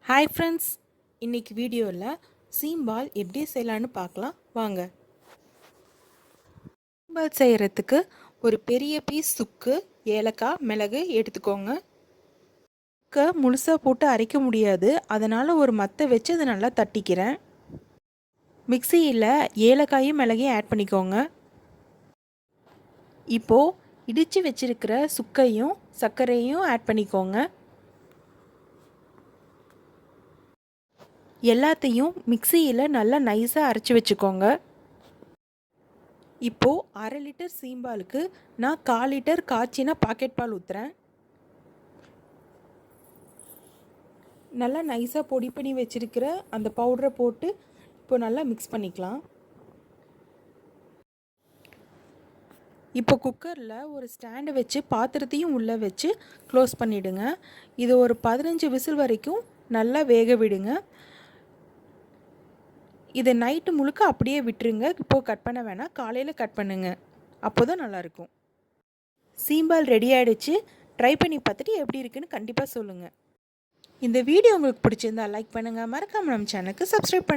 Hi friends, இன்றைக்கி வீடியோவில் சீம்பால் எப்படி செய்யலான்னு பார்க்கலாம் வாங்க. சீம்பால் செய்கிறதுக்கு ஒரு பெரிய பீஸ் சுக்கு, ஏலக்காய், மிளகு எடுத்துக்கோங்க. சுக்கை முழுசாக போட்டு அரைக்க முடியாது, அதனால் ஒரு மத்தை வச்சு அதை நல்லா தட்டிக்கிறேன். மிக்சியில் ஏலக்காயும் மிளகையும் ஆட் பண்ணிக்கோங்க. இப்போது இடித்து வச்சுருக்கிற சுக்கையும் சர்க்கரையும் ஆட் பண்ணிக்கோங்க. எல்லாத்தையும் மிக்சியில் நல்லா நைஸாக அரைச்சி வச்சுக்கோங்க. இப்போது 1/2 லிட்டர் சீம்பாலுக்கு நான் 1/4 லிட்டர் காய்ச்சின பாக்கெட் பால் ஊற்றுறேன். நல்லா நைஸாக பொடி பண்ணி வச்சுருக்கிற அந்த பவுடரை போட்டு இப்போ நல்லா மிக்ஸ் பண்ணிக்கலாம். இப்போ குக்கரில் ஒரு ஸ்டாண்டை வச்சு பாத்திரத்தையும் உள்ளே வச்சு க்ளோஸ் பண்ணிவிடுங்க. இது ஒரு 15 விசில் வரைக்கும் நல்லா வேக விடுங்க. இதை நைட்டு முழுக்க அப்படியே விட்டுருங்க. இப்போது கட் பண்ண வேணாம், காலையில் கட் பண்ணுங்க, அப்போ தான் நல்லாயிருக்கும். சீம்பால் ரெடி ஆகிடுச்சு. ட்ரை பண்ணி பார்த்துட்டு எப்படி இருக்குன்னு கண்டிப்பாக சொல்லுங்கள். இந்த வீடியோ உங்களுக்கு பிடிச்சிருந்தா லைக் பண்ணுங்கள், மறக்காமல் நம்ம சேனலுக்கு சப்ஸ்கிரைப் பண்ணுங்கள்.